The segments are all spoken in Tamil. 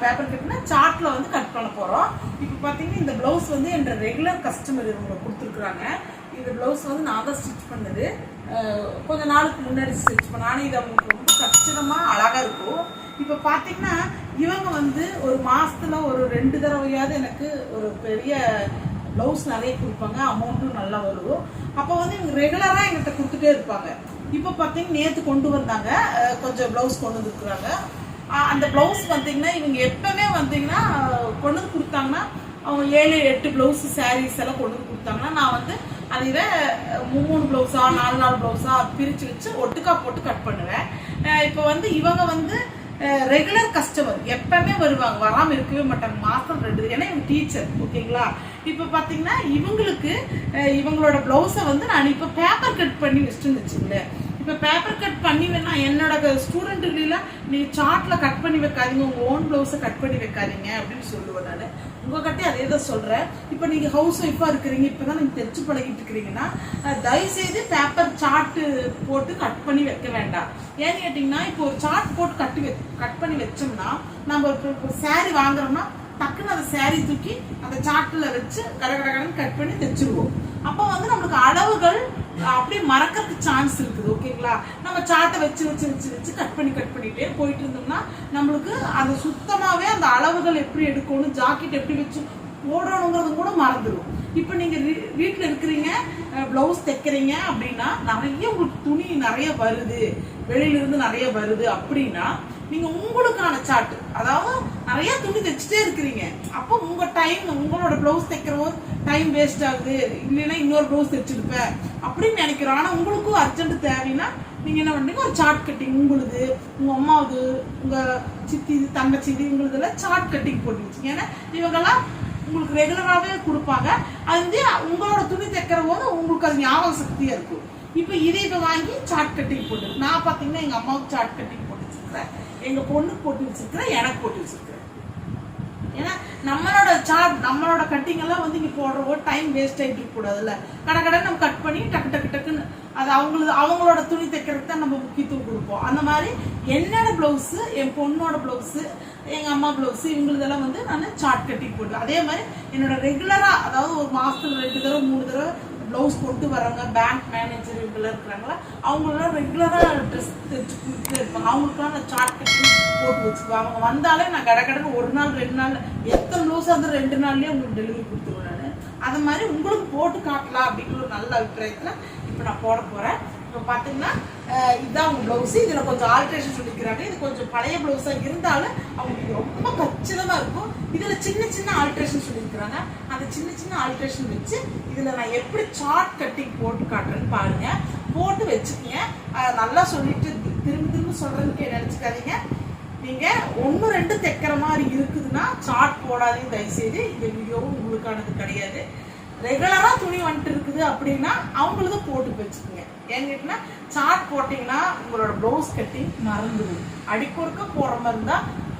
பேப்பர் கட்னா சார்ட்ல வந்து கட் பண்ண போறோம். இப்போ பாத்தீங்கன்னா இந்த பிளவுஸ் வந்து என்ற ரெகுலர் கஸ்டமர் இவங்க கொடுத்துருக்காங்க. இந்த பிளவுஸ் வந்து நான் தான் ஸ்டிச் பண்ணது. கொஞ்ச நாளுக்கு முன்னாடி ஸ்டிச் பண்ண. ஆனால் இது அவங்களுக்கு ரொம்ப கச்சிதமா அழகா இருக்கும். இப்போ பாத்தீங்கன்னா இவங்க வந்து ஒரு மாசத்துல ஒரு 2 தடவையாவது எனக்கு ஒரு பெரிய பிளவுஸ் நிறைய கொடுப்பாங்க. அமௌண்ட்டும் நல்லா வரும். அப்போ வந்து இவங்க ரெகுலரா எங்கிட்ட கொடுத்துட்டே இருப்பாங்க. இப்போ பார்த்தீங்கன்னா நேற்று கொண்டு வந்தாங்க, கொஞ்சம் ப்ளவுஸ் கொண்டு வந்துருக்குறாங்க. அந்த ப்ளவுஸ் பார்த்தீங்கன்னா இவங்க எப்பவுமே வந்தீங்கன்னா கொண்டு வந்து கொடுத்தாங்கன்னா அவங்க 7-8 ப்ளவுஸ் சாரீஸ் எல்லாம் கொண்டு வந்து கொடுத்தாங்கன்னா நான் வந்து அதில் 3 ப்ளவுஸா 4 ப்ளவுஸா பிரித்து வச்சு ஒட்டுக்கா போட்டு கட் பண்ணுவேன். இப்போ வந்து இவங்க வந்து ரெகுலர் கஸ்டமர் எப்பவுமே வருவாங்க, வராமல் இருக்கவே மாட்டாங்க. மாதம் 2, ஏன்னா இவங்க டீச்சர். ஓகேங்களா? இப்போ பார்த்தீங்கன்னா இவங்களுக்கு இவங்களோட ப்ளவுஸை வந்து நான் இப்போ பேப்பர் கட் பண்ணி வச்சுட்டு வச்சுங்களேன். இப்போ பேப்பர் கட் பண்ணி வேணா என்னோட ஸ்டூடெண்ட்டுலாம் நீங்கள் சார்ட்டில் கட் பண்ணி வைக்காதீங்க, உங்கள் ஓன் ப்ளவுஸை கட் பண்ணி வைக்காதீங்க அப்படின்னு சொல்லுவேன். நான் உங்ககிட்ட அதே தான் சொல்கிறேன். இப்போ நீங்கள் ஹவுஸ் ஒய்ஃபாக இருக்கிறீங்க, இப்போ தான் நீங்கள் தைச்சு பழகிட்டு இருக்கிறீங்கன்னா தயவுசெய்து பேப்பர் சார்ட்டு போட்டு கட் பண்ணி வைக்க வேண்டாம். ஏன்னு கேட்டிங்கன்னா இப்போ ஒரு சார்ட் போட்டு கட் பண்ணி வச்சோம்னா நம்ம ஒரு சாரீ வாங்குறோம்னா டக்குன்னு அந்த சாரீ தூக்கி அந்த சார்ட்டில் வச்சு கடகடன்னு கட் பண்ணி தைச்சிருவோம். அப்போ வந்து நம்மளுக்கு அளவுகள் அப்படியே மறக்கிறதுக்கு சான்ஸ் இருக்குது. ஓகேங்களா? நம்ம சார்ட்டை வச்சு கட் பண்ணிட்டே போயிட்டு இருந்தோம்னா நம்மளுக்கு அந்த சுத்தமாவே அந்த அளவுகள் எப்படி எடுக்கணும், ஜாக்கெட் எப்படி வச்சு போடணுங்கிறது கூட மறந்துடும். இப்போ நீங்க வீட்டில் இருக்கிறீங்க, பிளவுஸ் தைக்கிறீங்க அப்படின்னா நிறைய உங்களுக்கு துணி நிறைய வருது, வெளியில இருந்து நிறைய வருது அப்படின்னா நீங்க உங்களுக்கான சார்ட், அதாவது நிறைய துணி தைச்சிட்டே இருக்கிறீங்க, அப்போ உங்க டைம், உங்களோட பிளவுஸ் தைக்கிறவோ டைம் வேஸ்ட் ஆகுது, இல்லைன்னா இன்னொரு பிளவுஸ் தைச்சிருப்பேன் அப்படின்னு நினைக்கிறோம். ஆனா உங்களுக்கும் அர்ஜென்ட் தேவைன்னா நீங்க என்ன பண்றீங்க, ஒரு சார்ட் கட்டிங், உங்களுது, உங்க அம்மாவுது, உங்க சித்தி தங்கச்சி இவங்களுதெல்லாம் சார்ட் கட்டிங் போட்டு வச்சுங்க. ஏன்னா இவங்கெல்லாம் உங்களுக்கு ரெகுலராகவே கொடுப்பாங்க. அது வந்து உங்களோட துணி தைக்கிற போது உங்களுக்கு அது ஞாபக சக்தியா இருக்கும். இப்போ இதை வாங்கி சார்ட் கட்டிங் போட்டு, நான் பார்த்தீங்கன்னா எங்க அம்மாவுக்கு சார்ட் கட்டிங் போட்டு வச்சிருக்கிறேன், எங்க பொண்ணுக்கு போட்டு வச்சிருக்கிறேன், எனக்கு போட்டு வச்சிருக்கிறேன். ஏன்னா நம்மளோட சார்ட், நம்மளோட கட்டிங் எல்லாம் வந்து இங்க போடுறவோ டைம் வேஸ்ட் ஆகிட்டு இருக்க கூடாதுல்ல. கடை நம்ம கட் பண்ணி டக்குன்னு அது அவங்களோட துணி தைக்கிறதுக்கு தான் நம்ம முக்கியத்துவம் கொடுப்போம். அந்த மாதிரி என்னோட பிளவுஸ், என் பொண்ணோட பிளவுஸ், எங்க அம்மா பிளவுஸ், இவங்களதெல்லாம் வந்து நான் சார்ட் கட்டிங் போடுவேன். அதே மாதிரி என்னோட ரெகுலரா, அதாவது ஒரு மாசத்துல 2 தடவை 3 தடவை பிளவுஸ் கொண்டு வர்றாங்க, பேங்க் மேனேஜர் இவங்கெல்லாம் இருக்கிறாங்களா, அவங்களெல்லாம் ரெகுலரா ட்ரெஸ் தைச்சு கொடுத்துட்டே இருப்பாங்க. அவங்களுக்குலாம் நான் சார்ட் கட்டிங் போட்டு வச்சுக்குவேன். அவங்க வந்தாலே நான் கடன்னு 1 நாள் 2 நாள் எத்தனை பிளவுஸ் அந்த 2 நாள்லயே உங்களுக்கு டெலிவரி கொடுத்துருவேன். நான் அது மாதிரி உங்களுக்கு போட்டு காட்டலாம் அப்படிங்கிற ஒரு நல்ல அபிப்பிராயத்துல இப்போ நான் போட போறேன். இப்போ பாத்தீங்கன்னா இதுதான் அவங்க பிளவுஸ். இதுல கொஞ்சம் ஆல்ட்ரேஷன் சொல்லிக்கிறாங்க. இது கொஞ்சம் பழைய பிளவுஸா இருந்தாலும் அவங்களுக்கு ரொம்ப கச்சிதமா இருக்கும். இதுல சின்ன ஆல்ட்ரேஷன் சொல்லியிருக்கிறாங்க. அந்த சின்ன ஆல்ட்ரேஷன் வச்சு இதுல நான் எப்படி சார்ட் கட்டிங் போட்டு காட்டுறேன்னு பாருங்க. போட்டு வச்சுக்கீங்க. நல்லா சொல்லிட்டு திரும்ப சொல்றதுக்கு நினைச்சுக்காதீங்க. நீங்க 1 2 தைக்கிற மாதிரி இருக்குதுன்னா சார்ட் போடாதீங்க தயவுசெய்து. இந்த வீடியோவும் உங்களுக்கானது கிடையாது. ரெகுலரா துணி வந்துட்டு இருக்குது அப்படின்னா அவங்களது போட்டு வச்சுக்கோங்க. ஏன்னா சார்ட் போட்டீங்கன்னா உங்களோட பிளவுஸ் கட்டிங் மறந்துடும். அடிக்கொருக்க போடுற மாதிரி இருந்தா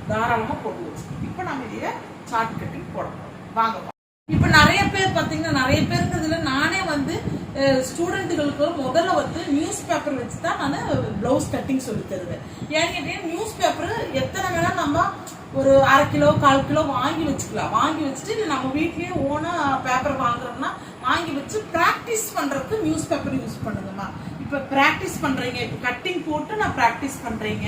தாராளமா போட்டு வச்சுக்கோங்க. இப்போ நம்ம இதில சார்ட் கட்டிங் போடணும். வாங்க. இப்போ நிறைய பேர் பார்த்தீங்கன்னா, நிறைய பேருக்கு இதுல நானே வந்து ஸ்டூடெண்ட்டுகளுக்கு முதல்ல வந்து நியூஸ் பேப்பர் வச்சு தான் நான் பிளவுஸ் கட்டிங் சொல்லி தருவேன். ஏன்னு கேட்டீங்கன்னா நியூஸ் பேப்பர் எத்தனை வேணா நம்ம ஒரு 1/2 கிலோ 1/4 கிலோ வாங்கி வச்சுக்கலாம். வாங்கி வச்சுட்டு நம்ம வீட்லயே ஓனா பேப்பர் வாங்குறோம்னா வாங்கி வச்சு பிராக்டிஸ் பண்றதுக்கு நியூஸ் பேப்பர் யூஸ் பண்ணுங்கம்மா. இப்ப பிராக்டிஸ் பண்றீங்க, இப்ப கட்டிங் போட்டு நான் பிராக்டிஸ் பண்றீங்க,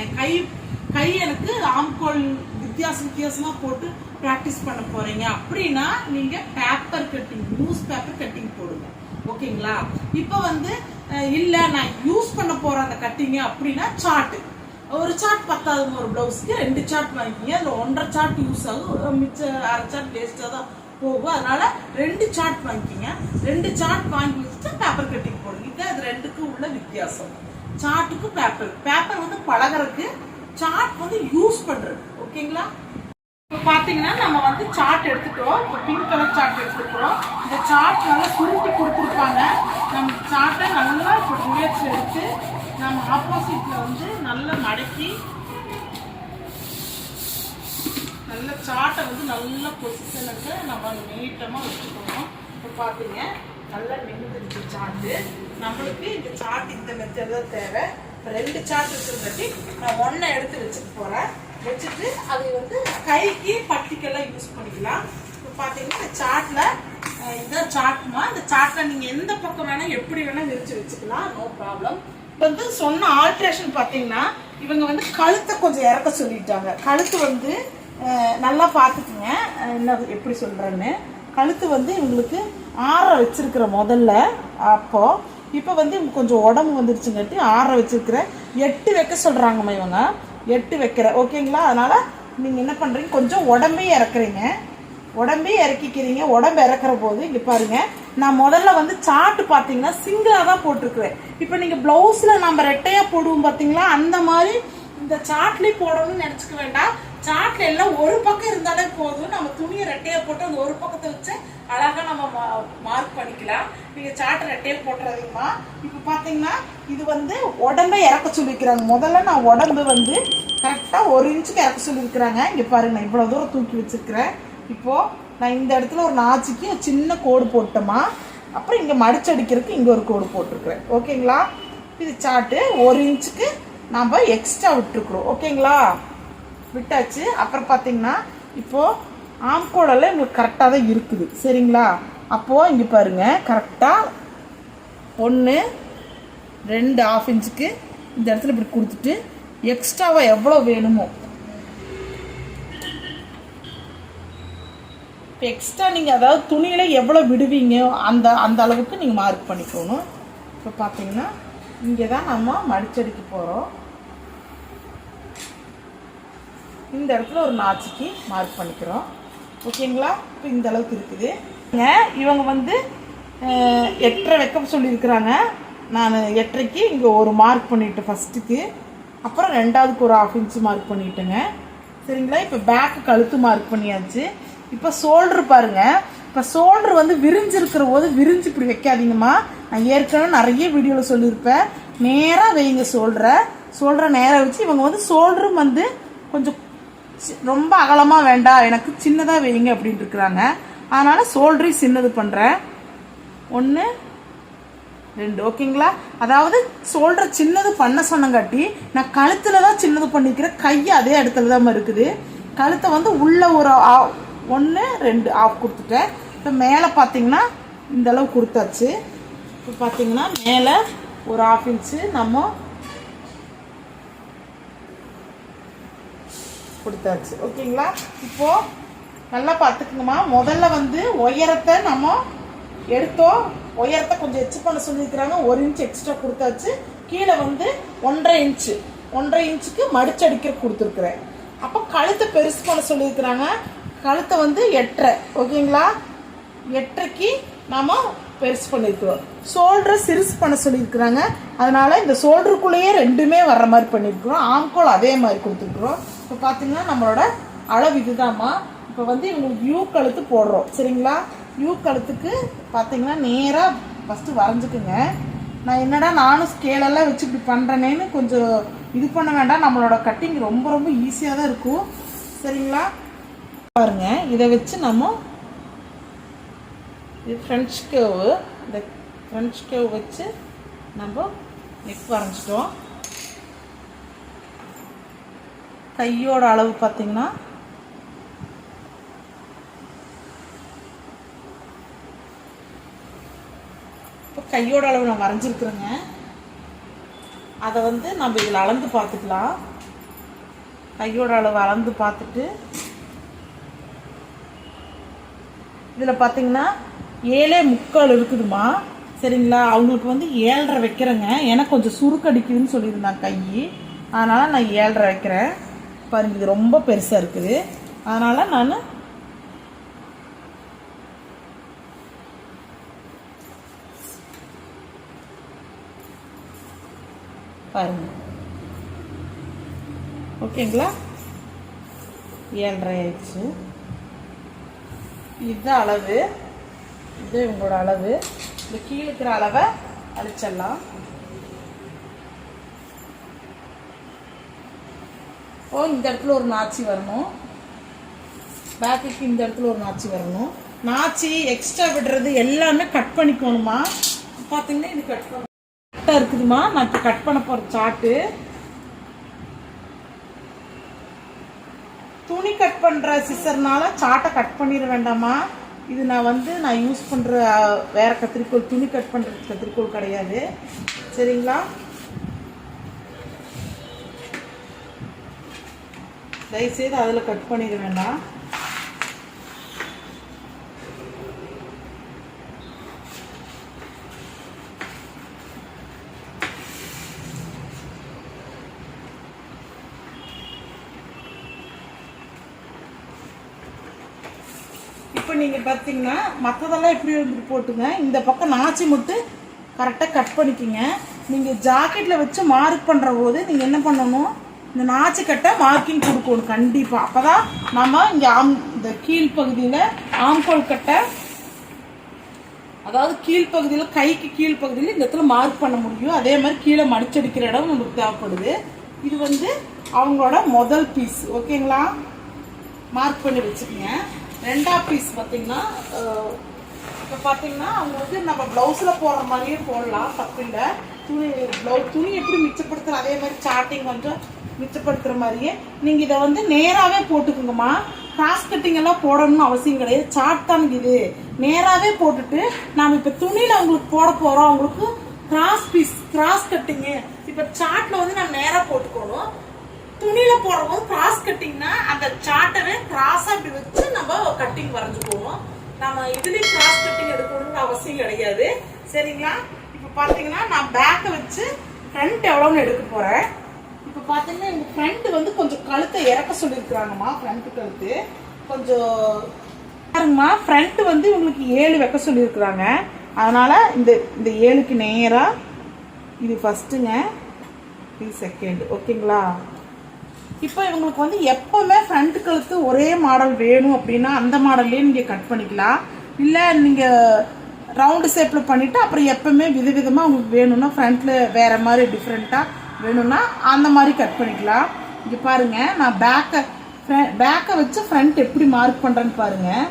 கை எனக்கு ஆம்கோல் வித்தியாசமா போட்டு பிராக்டிஸ் பண்ண போறீங்க அப்படின்னா நீங்க paper cutting, news paper cutting போடுங்க. ஓகேங்களா? இப்ப வந்து இல்ல நான் யூஸ் பண்ண போற அந்த கட்டிங் அப்படின்னா சார்ட், ஒரு சார்ட் பத்தாது, ஒரு பிளவுஸ்க்கு 2 சார்ட் வாங்கிக்கிங்க. அதுல 1.5 சார்ட் யூஸ் ஆகும், மிச்ச 1/2 சார்ட் வேஸ்டா தான் போகும். அதனால 2 சார்ட் வாங்கிக்கிங்க. 2 சார்ட் வாங்கி வச்சுட்டு பேப்பர் கட்டிங் போடுங்க. இது அது 2க்கும் உள்ள வித்தியாசம். சார்ட்டுக்கு பேப்பர் வந்து பழகிறதுக்கு, சார்ட் வந்து யூஸ் பண்றது. ஓகேங்களா? இப்போ பார்த்தீங்கன்னா நம்ம வந்து சார்ட் எடுத்துக்கிறோம். இப்போ பிங்க் கலர் சார்ட் எடுத்துக்கிறோம். இந்த சார்ட் நல்லா சுருட்டி கொடுத்துருப்பாங்க. நம்ம சார்ட்டை நல்லா இப்போ ரிவர்ஸ் எடுத்து நம்ம ஆப்போசிட்ல வந்து நல்லா மடக்கி நல்ல சார்ட்டை வந்து நல்ல பொசிஷனுக்கு நம்ம நீட்டமாக வச்சுக்கணும். இப்போ பார்த்தீங்க நல்லா நிமிந்துருச்சு சார்ட்டு. நம்மளுக்கு இந்த சார்ட் இந்த மெத்தட் தான் தேவை. இப்போ 2 சார்ட் இருக்கிறதாட்டி நான் 1 எடுத்து வச்சுக்க போகிறேன். வச்சுட்டு அது வந்து கைக்கு பட்டிக்கெல்லாம் யூஸ் பண்ணிக்கலாம். இப்போ பார்த்தீங்கன்னா இந்த சாட்டில் இதான் சாட்மா. இந்த சாட்டில் நீங்கள் எந்த பக்கம் வேணால் எப்படி வேணால் விரிச்சு வச்சுக்கலாம், நோ ப்ராப்ளம். இப்போ வந்து சொன்ன ஆல்ட்ரேஷன் பார்த்தீங்கன்னா இவங்க வந்து கழுத்தை கொஞ்சம் இறக்க சொல்லிட்டாங்க. கழுத்து வந்து நல்லா பார்த்துக்குங்க என்ன எப்படி சொல்கிறேன்னு. கழுத்து வந்து இவங்களுக்கு ஆற வச்சிருக்கிற முதல்ல. அப்போது இப்போ வந்து இவங்க கொஞ்சம் உடம்பு வந்துருச்சுங்காட்டி ஆற வச்சிருக்கிற 8 வைக்க சொல்கிறாங்கம்மா இவங்க. 8 வைக்கிற ஓகேங்களா. அதனால் நீங்கள் என்ன பண்ணுறீங்க, கொஞ்சம் உடம்பே இறக்குறீங்க, உடம்பே இறக்கிக்கிறீங்க. உடம்பு இறக்குற போது இங்கே பாருங்கள், நான் முதல்ல வந்து சாட்டு பார்த்தீங்கன்னா சிங்கிளாக தான் போட்டிருக்குறேன். இப்போ நீங்கள் ப்ளவுஸில் நம்ம ரெட்டையாக போடுவோம் பார்த்தீங்களா, அந்த மாதிரி இந்த சாட்லேயும் போடணும்னு நினச்சிக்க வேண்டாம். சாட்ல எல்லாம் ஒரு பக்கம் இருந்தாலே போதும். நம்ம துணியை ரெட்டையாக போட்டு அந்த ஒரு பக்கத்தை வச்சு அழகாக நம்ம மார்க் பண்ணிக்கலாம். நீங்கள் சாட்டை ரெட்டையாக போட்டுறதுமா. இப்போ பார்த்தீங்கன்னா இது வந்து உடம்பை இறக்க சொல்லியிருக்கிறாங்க. முதல்ல நான் உடம்பு வந்து கரெக்டாக 1 இன்ச்சுக்கு இறக்க சொல்லியிருக்கிறாங்க. இங்கே பாருங்க, நான் இவ்வளோ தூரம் தூக்கி வச்சுருக்கிறேன். இப்போது நான் இந்த இடத்துல ஒரு நாச்சிக்கு சின்ன கோடு போட்டோமா, அப்புறம் இங்கே மடிச்சடிக்கிறதுக்கு இங்கே ஒரு கோடு போட்டிருக்கிறேன். ஓகேங்களா. இது சாட்டு 1 இன்ச்சுக்கு நம்ம எக்ஸ்ட்ரா விட்டுருக்குறோம். ஓகேங்களா, விட்டாச்சு. அப்புறம் பார்த்தீங்கன்னா இப்போது ஆம்கோடெல்லாம் உங்களுக்கு கரெக்டாக தான் இருக்குது. சரிங்களா. அப்போது இங்கே பாருங்கள், கரெக்டாக 1 2 1/2 இன்ச்சுக்கு இந்த இடத்துல இப்படி கொடுத்துட்டு எக்ஸ்ட்ராவாக எவ்வளோ வேணுமோ, இப்போ எக்ஸ்ட்ரா நீங்கள் அதாவது துணியில் எவ்வளோ விடுவீங்க அந்த அளவுக்கு நீங்கள் மார்க் பண்ணிக்கணும். இப்போ பார்த்தீங்கன்னா இங்கே தான் நம்ம மடிச்சடிக்க போகிறோம். இந்த இடத்துல ஒரு நாச்சிக்கு மார்க் பண்ணிக்கிறோம். ஓகேங்களா. இப்போ இந்த அளவுக்கு இருக்குது. இவங்க வந்து 8.5 வைக்க சொல்லியிருக்கிறாங்க. நான் 8.5க்கு இங்கே ஒரு மார்க் பண்ணிவிட்டேன் ஃபஸ்ட்டுக்கு, அப்புறம் 2ஆவதுக்கு ஒரு 1/2 இன்ச்சு மார்க் பண்ணிவிட்டேங்க. சரிங்களா. இப்போ பேக்கு கழுத்து மார்க் பண்ணியாச்சு. இப்போ ஷோல்ட்ரு பாருங்கள். இப்போ ஷோல்ட்ரு வந்து விரிஞ்சிருக்கிற போது விரிஞ்சு இப்படி வைக்காதீங்கம்மா. நான் ஏற்கனவே நிறைய வீடியோவில் சொல்லியிருப்பேன். நேராக வைங்க ஷோல்டரை நேராக வச்சு. இவங்க வந்து ஷோல்டரும் வந்து கொஞ்சம் ரொம்ப அகலமாக வேண்டாம், எனக்கு சின்னதாக வைங்க அப்படின்ட்டு இருக்கிறாங்க. அதனால் ஷோல்டரையும் சின்னது பண்ணுறேன். 1 2 ஓகேங்களா. அதாவது ஷோல்டரை சின்னது பண்ண சொன்னங்காட்டி நான் கழுத்தில் தான் சின்னது பண்ணிக்கிறேன். கையை அதே இடத்துல தான் இருக்குது. கழுத்தை வந்து உள்ள ஒரு 1 2 ஆஃப் கொடுத்துட்டேன். இப்போ மேலே பார்த்தீங்கன்னா இந்த அளவு கொடுத்தாச்சு. இப்போ பார்த்தீங்கன்னா மேலே ஒரு 1/2 இன்ச்சு நம்ம கொடுத்தாச்சு. ஓகேங்களா. இப்போது நல்லா பார்த்துக்குங்கம்மா. முதல்ல வந்து உயரத்தை நம்ம எடுத்தோம். உயரத்தை கொஞ்சம் எச்சு பண்ண சொல்லியிருக்கிறாங்க. 1 இன்ச் எக்ஸ்ட்ரா கொடுத்தாச்சு. கீழே வந்து 1.5 இன்ச்சுக்கு மடிச்சடிக்க கொடுத்துருக்குறேன். அப்போ கழுத்தை பெருசு பண்ண சொல்லியிருக்கிறாங்க. கழுத்தை வந்து 8.5 ஓகேங்களா. 8.5க்கு நம்ம பெருசு பண்ணியிருக்கிறோம். ஷோல்டரை சிறுசு பண்ண சொல்லியிருக்கிறாங்க. அதனால் இந்த ஷோல்டருக்குள்ளேயே 2மே வர்ற மாதிரி பண்ணியிருக்கிறோம். ஆம்கோல் அதே மாதிரி கொடுத்துருக்குறோம். இப்போ பார்த்தீங்கன்னா நம்மளோட அளவு இதுதாம்மா. இப்போ வந்து இவங்களுக்கு யூ கழுத்து போடுறோம். சரிங்களா. யூ கழுத்துக்கு பார்த்தீங்கன்னா நேராக ஃபஸ்ட்டு வரைஞ்சிக்குங்க. நான் என்னடா நானும் ஸ்கேலெல்லாம் வச்சு இப்படி பண்ணுறேனேன்னு கொஞ்சம் இது பண்ண வேண்டாம். நம்மளோட கட்டிங் ரொம்ப ரொம்ப ஈஸியாக தான் இருக்கும். சரிங்களா. பாருங்கள், இதை வச்சு நம்ம இது ஃப்ரெஞ்ச் கேர்வு, இந்த ஃப்ரெஞ்ச் கேர்வ் வச்சு நம்ம நெக் வரைஞ்சிட்டோம். கையோட அளவு பார்த்தீங்கன்னா இப்போ கையோட அளவு நான் வரைஞ்சிருக்கிறேங்க. அதை வந்து நம்ம இதில் அளந்து பார்த்துக்கலாம். கையோட அளவு அளந்து பார்த்துட்டு இதில் பார்த்தீங்கன்னா 7.75 இருக்குதுமா. சரிங்களா. அவங்களுக்கு வந்து 7.5 வைக்கிறேங்க. எனக்கு கொஞ்சம் சுருக்கடிக்குதுன்னு சொல்லியிருந்தாங்க கை, அதனால் நான் 7.5 வைக்கிறேன். பாருங்க, இது ரொம்ப பெருசாக இருக்குது. அதனால் நான் பாருங்க. ஓகேங்களா. 7.5 ஆயிடுச்சு. இதுதான் அளவு. இது உங்களோட அளவு. இந்த கீழே இருக்கிற அளவை அழிச்சிடலாம். இந்த இடத்துல ஒரு நாச்சி வரணும். பேக்குக்கு இந்த இடத்துல ஒரு நாச்சி வரணும். நாச்சி எக்ஸ்ட்ரா விடுறது எல்லாமே கட் பண்ணிக்கணுமா. பார்த்தீங்கன்னா இது கரெக்டாக இருக்குதுமா. நான் இப்போ கட் பண்ண போகிற சாட்டு துணி கட் பண்ணுற சிசர்னால சாட்டை கட் பண்ணிட வேண்டாமா. இது நான் யூஸ் பண்ணுற வேறு கத்திரிக்கோள், துணி கட் பண்ணுறது கத்திரிக்கோள் கிடையாது. சரிங்களா? தயவுசெய்து அதில் கட் பண்ணிட வேண்டாம். இப்போ நீங்கள் பார்த்தீங்கன்னா மற்றதெல்லாம் எப்படி வந்துட்டு போட்டுங்க. இந்த பக்கம் நாச்சி மட்டும் கரெக்டாக கட் பண்ணிக்கிங்க. நீங்கள் ஜாக்கெட்டில் வச்சு மார்க் பண்ணுற போது நீங்கள் என்ன பண்ணணும், இந்த நாச்சி கட்டை மார்க்கிங் கொடுக்கணும் கண்டிப்பாக. அப்போ தான் நம்ம இங்கே இந்த கீழ்ப்பகுதியில் ஆம்கோல் கட்டை, அதாவது கீழ்ப்பகுதியில் கைக்கு கீழ்ப்பகுதியில் இந்த இடத்துல மார்க் பண்ண முடியும். அதே மாதிரி கீழே மடிச்சடிக்கிற இடம் நமக்கு தேவைப்படுது. இது அவங்களோட முதல் பீஸ். ஓகேங்களா? மார்க் பண்ணி வச்சுக்கோங்க. ரெண்டாவது பீஸ் பார்த்தீங்கன்னா, இப்போ பார்த்தீங்கன்னா அவங்க நம்ம ப்ளவுஸில் போடுற மாதிரியே போடலாம், தப்பில்லை. துணி எப்படி மிச்சப்படுத்துகிற அதே மாதிரி சாட்டிங் கொஞ்சம் மிச்சப்படுத்துகிற மாதிரியே நீங்கள் இதை நேராகவே போட்டுக்குங்கம்மா. கிராஸ் கட்டிங் எல்லாம் போடணும்னு அவசியம் கிடையாது. சாட் தான் இது. நேராகவே போட்டுட்டு நாம் இப்போ துணியில் அவங்களுக்கு போட போகிறோம். அவங்களுக்கு கிராஸ் கட்டிங்கு இப்போ சாட்டில் நான் நேராக போட்டுக்கணும். துணியில போடும்போது கிராஸ் கட்டிங்னா அந்த சாட்டவே கிராஸா இப்படி வச்சு நம்ம கட்டிங் வரைஞ்சுக்குவோம். நம்ம இதுலயும் கிராஸ் கட்டிங் எடுக்கணும்னு அவசியம் கிடையாது. சரிங்களா? இப்போ பாத்தீங்கன்னா நான் பேக்கை வச்சு ஃப்ரண்ட் எவ்வளோன்னு எடுக்க போறேன். இப்போ பாத்தீங்கன்னா இந்த ஃப்ரண்ட் கொஞ்சம் கழுத்தை இறக்க சொல்லியிருக்கிறாங்கம்மா. ஃப்ரண்ட் கழுத்து கொஞ்சம் பாருங்கம்மா. ஃப்ரண்ட் உங்களுக்கு 7 வைக்க சொல்லியிருக்கிறாங்க. அதனால இந்த 7க்கு நேரா இது ஃபர்ஸ்ட்டுங்க, இது செகண்ட். ஓகேங்களா? இப்போ இவங்களுக்கு எப்பவுமே ஃப்ரண்ட் கழுத்து ஒரே மாடல் வேணும் அப்படின்னா அந்த மாடல்லே நீங்கள் கட் பண்ணிக்கலாம். இல்லை நீங்கள் ரவுண்டு ஷேப்பில் பண்ணிவிட்டு அப்புறம் எப்பவுமே விதவிதமாக உங்களுக்கு வேணும்னா ஃப்ரண்ட்டில் வேறு மாதிரி டிஃப்ரெண்ட்டாக வேணும்னா அந்த மாதிரி கட் பண்ணிக்கலாம். இங்கே பாருங்கள், நான் பேக்கை வச்சு ஃப்ரண்ட் எப்படி மார்க் பண்ணுறேன்னு பாருங்கள்.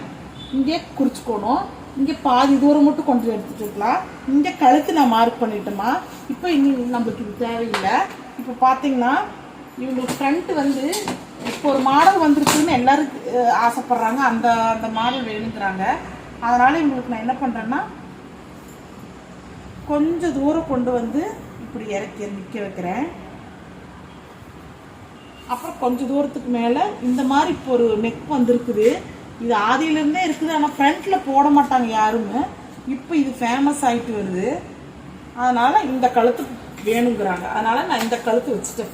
இங்கே குறிச்சிக்கணும். இங்கே பாதி தூரம் மட்டும் கொஞ்சம் எடுத்துகிட்டு இருக்கலாம். இங்கே கழுத்து நான் மார்க் பண்ணிட்டோமா. இப்போ இனி நம்மளுக்கு இது தேவையில்லை. இப்போ பார்த்தீங்கன்னா இவங்களுக்கு ஃப்ரண்ட் இப்போ ஒரு மாடல் வந்துருக்குன்னு எல்லாரும் ஆசைப்படுறாங்க. அந்த மாடல் வேணுங்கிறாங்க. அதனால் இவங்களுக்கு நான் என்ன பண்ணுறேன்னா கொஞ்சம் தூரம் கொண்டு இப்படி இறக்கி நிற்க வைக்கிறேன். அப்புறம் கொஞ்சம் தூரத்துக்கு மேலே இந்த மாதிரி இப்போ ஒரு நெக் வந்துருக்குது. இது ஆதியிலேருந்தே இருக்குது. ஆனால் ஃப்ரண்ட்டில் போட மாட்டாங்க யாருமே. இப்போ இது ஃபேமஸ் ஆகிட்டு வருது. அதனால் இந்த கழுத்து வேணுங்கிறாங்க. அதனால் நான் இந்த கழுத்து வச்சுட்டேன்.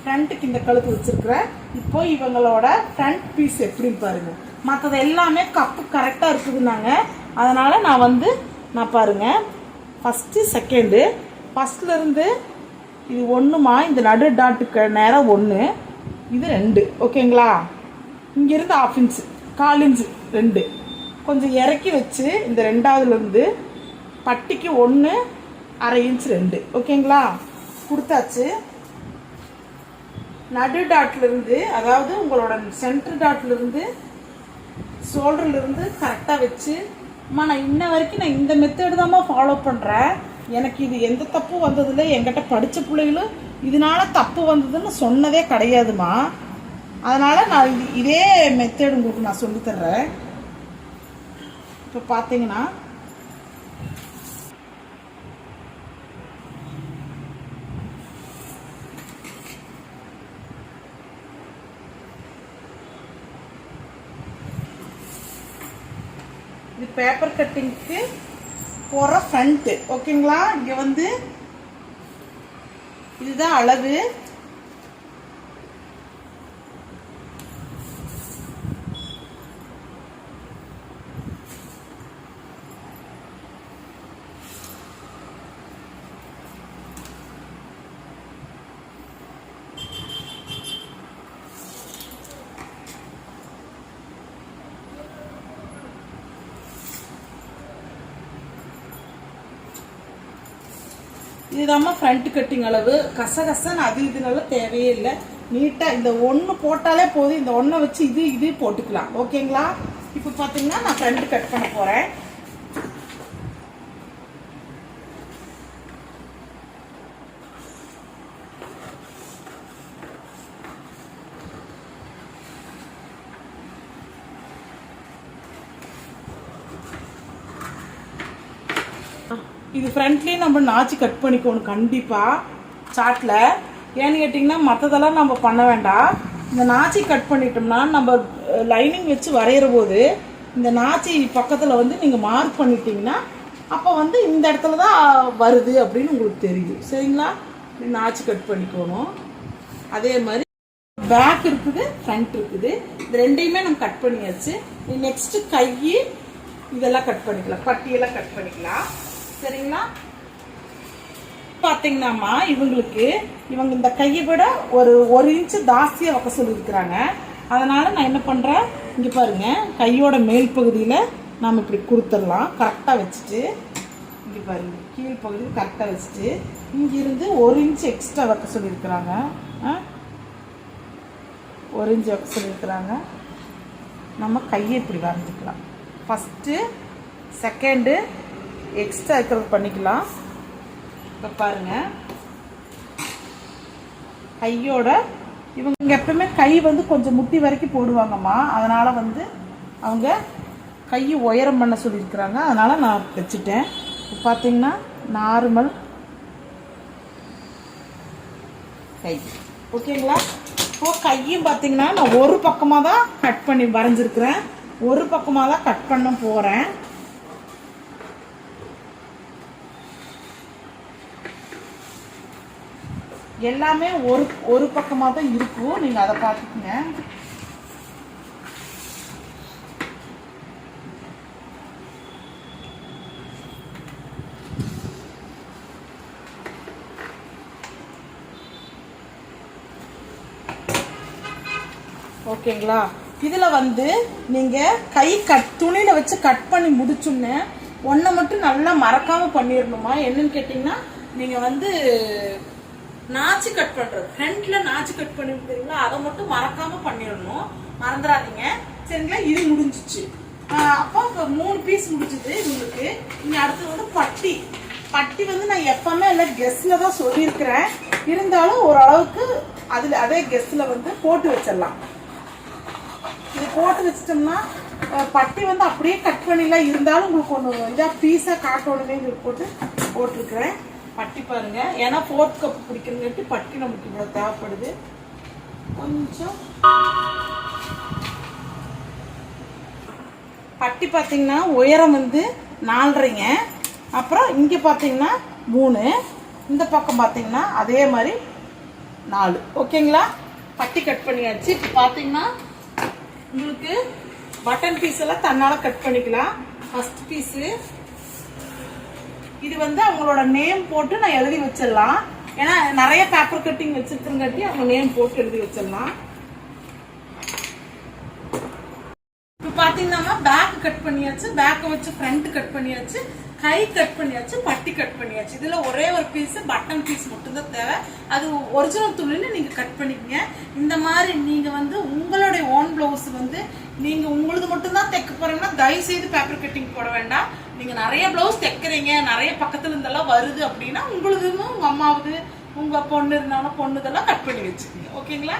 ஃப்ரண்ட்டுக்கு இந்த கழுத்து வச்சுருக்கிறேன். இப்போ இவங்களோட ஃப்ரண்ட் பீஸ் எப்படின்னு பாருங்கள். மற்றது எல்லாமே கப்பு கரெக்டாக இருக்குதுன்னாங்க. அதனால் நான் பாருங்கள் ஃபஸ்ட்டு செகண்டு ஃபஸ்ட்லேருந்து இது 1மா. இந்த நடு டாட்டுக்கு நேரம் 1, இது 2. ஓகேங்களா? இங்கேருந்து 1/2 இன்ச்சு 1/4 இன்ச்சு 2 கொஞ்சம் இறக்கி வச்சு இந்த 2வதுலேருந்து பட்டிக்கு 1 1/2 இன்ச்சு 2. ஓகேங்களா? கொடுத்தாச்சு. நடு டாட்லேருந்து, அதாவது உங்களோட சென்டர் டாட்லேருந்து ஷோல்டர்லேருந்து கரெக்டாக வச்சு நான் இன்ன வரைக்கும் நான் இந்த மெத்தேடு தான்மா ஃபாலோ பண்ணுறேன். எனக்கு இது எந்த தப்பும் வந்ததில்லை. என்கிட்ட படித்த பிள்ளைகளும் இதனால தப்பு வந்ததுன்னு சொன்னதே கிடையாதுமா. அதனால் நான் இதே மெத்தேடு உங்களுக்கு நான் சொல்லித்தர்றேன். இப்போ பார்த்தீங்கன்னா இது பேப்பர் கட்டிங்க்கு போகிற ஃப்ரண்ட்டு. ஓகேங்களா? இங்கே இதுதான் அளவு. இதுதாம்மா ஃப்ரண்ட் கட்டிங் அளவு. கசகசன்னு அது இதுனால தேவையே இல்லை. நீட்டாக இந்த 1 போட்டாலே போதும். இந்த 1 வச்சு இது போட்டுக்கலாம். ஓகேங்களா? இப்போ பார்த்தீங்கன்னா நான் ஃப்ரண்ட் கட் பண்ண போகிறேன். இது ஃப்ரண்ட்லேயே நம்ம நாச்சு கட் பண்ணிக்கணும் கண்டிப்பாக சார்ட்டில். ஏன்னு கேட்டிங்கன்னா மற்றதெல்லாம் நம்ம பண்ண வேண்டாம். இந்த நாச்சி கட் பண்ணிட்டோம்னா நம்ம லைனிங் வச்சு வரைகிற போது இந்த நாச்சி பக்கத்தில் வந்து நீங்கள் மார்க் பண்ணிட்டீங்கன்னா அப்போ வந்து இந்த இடத்துல தான் வருது அப்படின்னு உங்களுக்கு தெரியும். சரிங்களா? நாச்சி கட் பண்ணிக்கணும். அதே மாதிரி பேக் இருக்குது, ஃப்ரண்ட் இருக்குது. இது ரெண்டையுமே நம்ம கட் பண்ணியாச்சு. நெக்ஸ்ட்டு கை இதெல்லாம் கட் பண்ணிக்கலாம், பட்டியெல்லாம் கட் பண்ணிக்கலாம். சரிங்களா? பார்த்தீங்கன்னாம்மா இவங்க இந்த கையை விட ஒரு இன்ச்சு ஜாஸ்தியாக வைக்க சொல்லியிருக்கிறாங்க. அதனால் நான் என்ன பண்ணுறேன், இங்கே பாருங்கள், கையோட மேல் பகுதியில் நாம் இப்படி கொடுத்துடலாம். கரெக்டாக வச்சுட்டு இங்கே பாருங்கள், கீழ் பகுதி கரெக்டாக வச்சுட்டு இங்கிருந்து 1 இன்ச்சு எக்ஸ்ட்ரா வைக்க சொல்லியிருக்கிறாங்க. 1 இன்ச்சு வைக்க சொல்லியிருக்கிறாங்க. நம்ம கையை இப்படி வரைஞ்சிக்கலாம். ஃபஸ்ட்டு செகண்டு எக்ஸ்ட்ரா இருக்கிறது பண்ணிக்கலாம். இப்போ பாருங்கள், கையோட இவங்க எப்பவுமே கை வந்து கொஞ்சம் முட்டி வரைக்கும் போடுவாங்கம்மா. அதனால் வந்து அவங்க கை உயரம் பண்ண சொல்லியிருக்கிறாங்க. அதனால் நான் வச்சுட்டேன். இப்போ பார்த்தீங்கன்னா நார்மல் கை. ஓகேங்களா? இப்போ கையும் பார்த்தீங்கன்னா நான் ஒரு பக்கமாக தான் கட் பண்ணி வரைஞ்சிருக்கிறேன். ஒரு பக்கமாக தான் கட் பண்ண போகிறேன். எல்லாமே ஒரு பக்கமாக தான் இருக்கும். நீங்கள் அதை பார்த்துக்குங்க. ஓகேங்களா? இதில் வந்து நீங்கள் கை துணியில் வச்சு கட் பண்ணி முடிச்சுன்னு ஒன்றை மட்டும் நல்லா மறக்காமல் பண்ணிடணுமா. என்னன்னு கேட்டிங்கன்னா, நீங்கள் வந்து நாச்சு கட் பண்ணுறது, ஃப்ரண்ட்டில் நாச்சு கட் பண்ணிருக்கீங்களா, அதை மட்டும் மறக்காமல் பண்ணிடணும். மறந்துடாதீங்க. சரிங்களா? இது முடிஞ்சிச்சு. அப்போ இப்போ 3 பீஸ் முடிச்சுது உங்களுக்கு. இங்கே அடுத்தது வந்து பட்டி வந்து நான் எப்பவுமே எல்லாம் கெஸ்ஸில் தான் சொல்லியிருக்கிறேன். இருந்தாலும் ஓரளவுக்கு அதே கெஸ்ஸில் வந்து போட்டு வச்சிடலாம். இது போட்டு வச்சிட்டோம்னா பட்டி வந்து அப்படியே கட் பண்ணிடலாம். இருந்தாலும் உங்களுக்கு ஒன்று இதாக பீஸாக காட்டோடனே உங்களுக்கு போட்டிருக்கிறேன். பட்டி பாருங்க, ஏன்னா 4th கப் பிடிக்கிறங்காட்டி பட்டி நமக்கு இவ்வளோ தேவைப்படுது. கொஞ்சம் பட்டி பார்த்தீங்கன்னா உயரம் வந்து 4.5ங்க. அப்புறம் இங்கே பார்த்தீங்கன்னா 3, இந்த பக்கம் பார்த்தீங்கன்னா அதே மாதிரி 4. ஓகேங்களா? பட்டி கட் பண்ணியாச்சு. இப்போ பார்த்தீங்கன்னா உங்களுக்கு பட்டன் பீஸ் எல்லாம் தன்னால் கட் பண்ணிக்கலாம். ஃபர்ஸ்ட் பீஸு இது வந்து அவங்களோட நேம் போட்டு நான் எழுதி வச்சிடலாம். ஏன்னா நிறைய பேப்பர் கட்டிங் வச்சிருக்கிறங்காட்டி அவங்க நேம் போட்டு எழுதி வச்சிடலாம். இப்போ பார்த்தீங்கன்னா பேக் கட் பண்ணியாச்சு, பேக்கை வச்சு ஃப்ரண்ட் கட் பண்ணியாச்சு, கை கட் பண்ணியாச்சு, பட்டி கட் பண்ணியாச்சு. இதில் ஒரே ஒரு பீஸ் பட்டன் பீஸ் மட்டும்தான் தேவை. அது ஒரிஜினல் துணியில் நீங்கள் கட் பண்ணிக்கங்க. இந்த மாதிரி நீங்கள் வந்து உங்களுடைய ஓன் ப்ளவுஸ் வந்து நீங்கள் உங்களது மட்டும்தான் தைக்க போகிறீங்கன்னா தயவு செய்து பேப்பர் கட்டிங் போட வேண்டாம். நீங்கள் நிறைய ப்ளவுஸ் தைக்கிறீங்க, நிறைய பக்கத்துல இருந்தெல்லாம் வருது அப்படின்னா உங்களுதுன்னு உங்கள் அம்மாவுது உங்கள் பொண்ணு இருந்தாலும் பொண்ணுதெல்லாம் கட் பண்ணி வச்சுக்கோங்க. ஓகேங்களா?